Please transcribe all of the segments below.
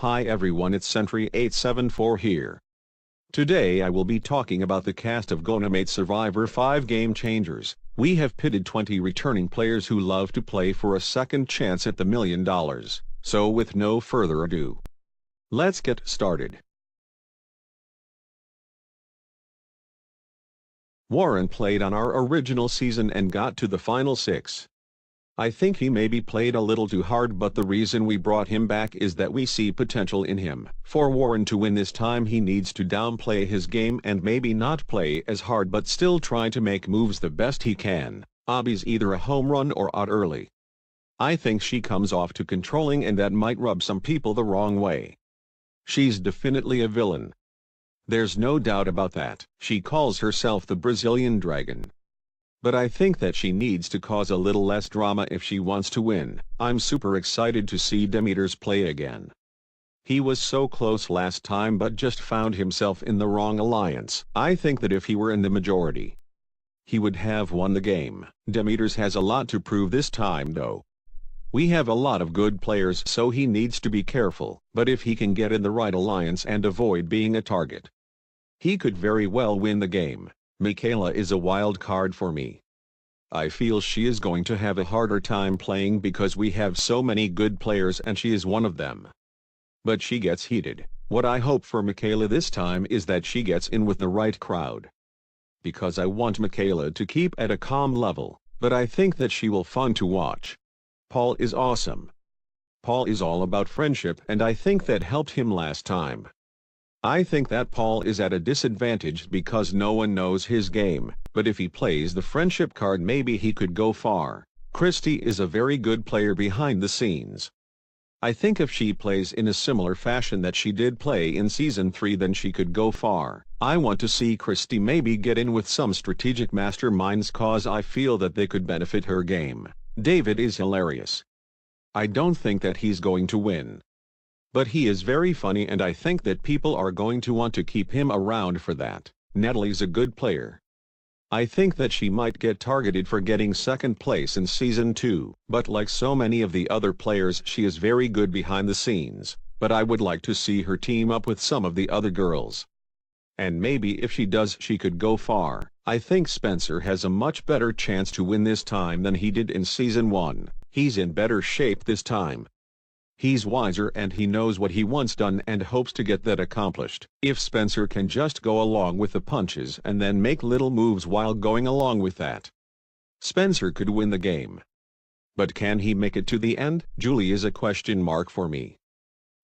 Hi everyone, it's Sentry874 here. Today I will be talking about the cast of Goanimate Survivor 5 Game Changers. We have pitted 20 returning players who love to play for a second chance at the $1 million. So with no further ado, let's get started. Warren played on our original season and got to the final 6. I think he maybe played a little too hard, but the reason we brought him back is that we see potential in him. For Warren to win this time, he needs to downplay his game and maybe not play as hard but still try to make moves the best he can. Abby's either a home run or out early. I think she comes off too controlling and that might rub some people the wrong way. She's definitely a villain. There's no doubt about that. She calls herself the Brazilian Dragon. But I think that she needs to cause a little less drama if she wants to win. I'm super excited to see Demeters play again. He was so close last time but just found himself in the wrong alliance. I think that if he were in the majority, he would have won the game. Demeters has a lot to prove this time though. We have a lot of good players, so he needs to be careful, but if he can get in the right alliance and avoid being a target, he could very well win the game. Michaela is a wild card for me. I feel she is going to have a harder time playing because we have so many good players and she is one of them. But she gets heated. What I hope for Michaela this time is that she gets in with the right crowd. Because I want Michaela to keep at a calm level, but I think that she will fun to watch. Paul is awesome. Paul is all about friendship and I think that helped him last time. I think that Paul is at a disadvantage because no one knows his game, but if he plays the friendship card maybe he could go far. Christy is a very good player behind the scenes. I think if she plays in a similar fashion that she did play in Season 3 then she could go far. I want to see Christy maybe get in with some strategic masterminds cause I feel that they could benefit her game. David is hilarious. I don't think that he's going to win. But he is very funny and I think that people are going to want to keep him around for that. Natalie's a good player. I think that she might get targeted for getting second place in Season 2, but like so many of the other players she is very good behind the scenes, but I would like to see her team up with some of the other girls. And maybe if she does she could go far. I think Spencer has a much better chance to win this time than he did in Season 1. He's in better shape this time. He's wiser and he knows what he wants done and hopes to get that accomplished. If Spencer can just go along with the punches and then make little moves while going along with that, Spencer could win the game. But can he make it to the end? Julie is a question mark for me.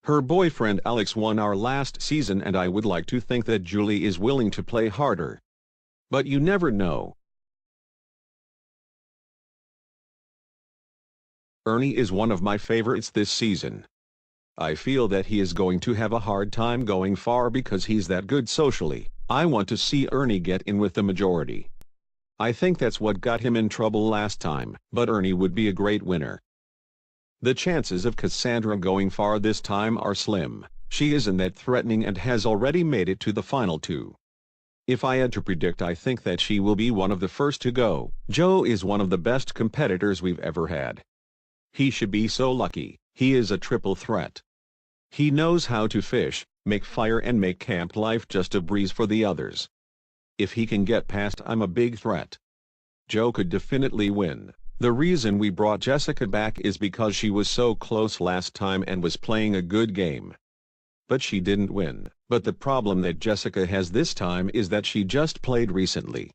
Her boyfriend Alex won our last season and I would like to think that Julie is willing to play harder. But you never know. Ernie is one of my favorites this season. I feel that he is going to have a hard time going far because he's that good socially. I want to see Ernie get in with the majority. I think that's what got him in trouble last time, but Ernie would be a great winner. The chances of Cassandra going far this time are slim. She isn't that threatening and has already made it to the final 2. If I had to predict, I think that she will be one of the first to go. Joe is one of the best competitors we've ever had. He should be so lucky. He is a triple threat. He knows how to fish, make fire and make camp life just a breeze for the others. If he can get past I'm a big threat, Joe could definitely win. The reason we brought Jessica back is because she was so close last time and was playing a good game. But she didn't win. But the problem that Jessica has this time is that she just played recently.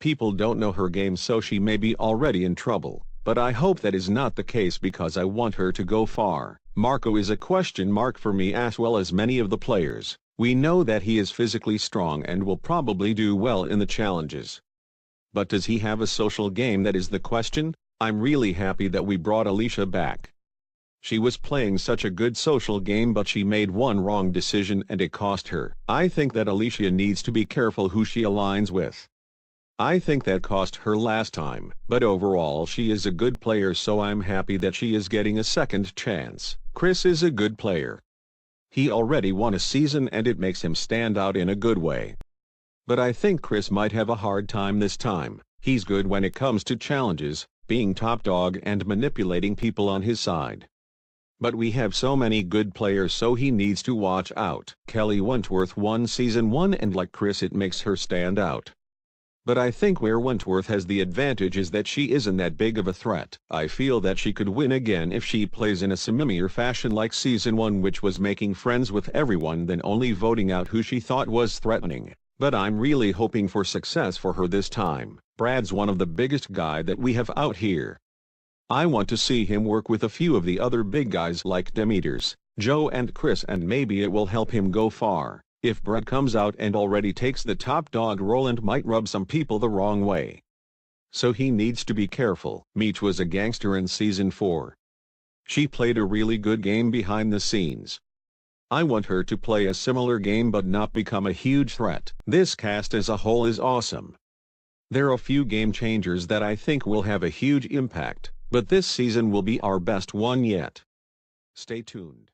People don't know her game so she may be already in trouble. But I hope that is not the case because I want her to go far. Marco is a question mark for me as well as many of the players. We know that he is physically strong and will probably do well in the challenges. But does he have a social game? That is the question. I'm really happy that we brought Alicia back. She was playing such a good social game but she made one wrong decision and it cost her. I think that Alicia needs to be careful who she aligns with. I think that cost her last time, but overall she is a good player so I'm happy that she is getting a second chance. Chris is a good player. He already won a season and it makes him stand out in a good way. But I think Chris might have a hard time this time. He's good when it comes to challenges, being top dog and manipulating people on his side. But we have so many good players, so he needs to watch out. Kelly Wentworth won Season 1 and like Chris it makes her stand out. But I think where Wentworth has the advantage is that she isn't that big of a threat. I feel that she could win again if she plays in a similar fashion like Season 1, which was making friends with everyone then only voting out who she thought was threatening. But I'm really hoping for success for her this time. Brad's one of the biggest guy that we have out here. I want to see him work with a few of the other big guys like Demeters, Joe and Chris, and maybe it will help him go far. If Brad comes out and already takes the top dog role and might rub some people the wrong way. So he needs to be careful. Meech was a gangster in Season 4. She played a really good game behind the scenes. I want her to play a similar game but not become a huge threat. This cast as a whole is awesome. There are a few game changers that I think will have a huge impact, but this season will be our best one yet. Stay tuned.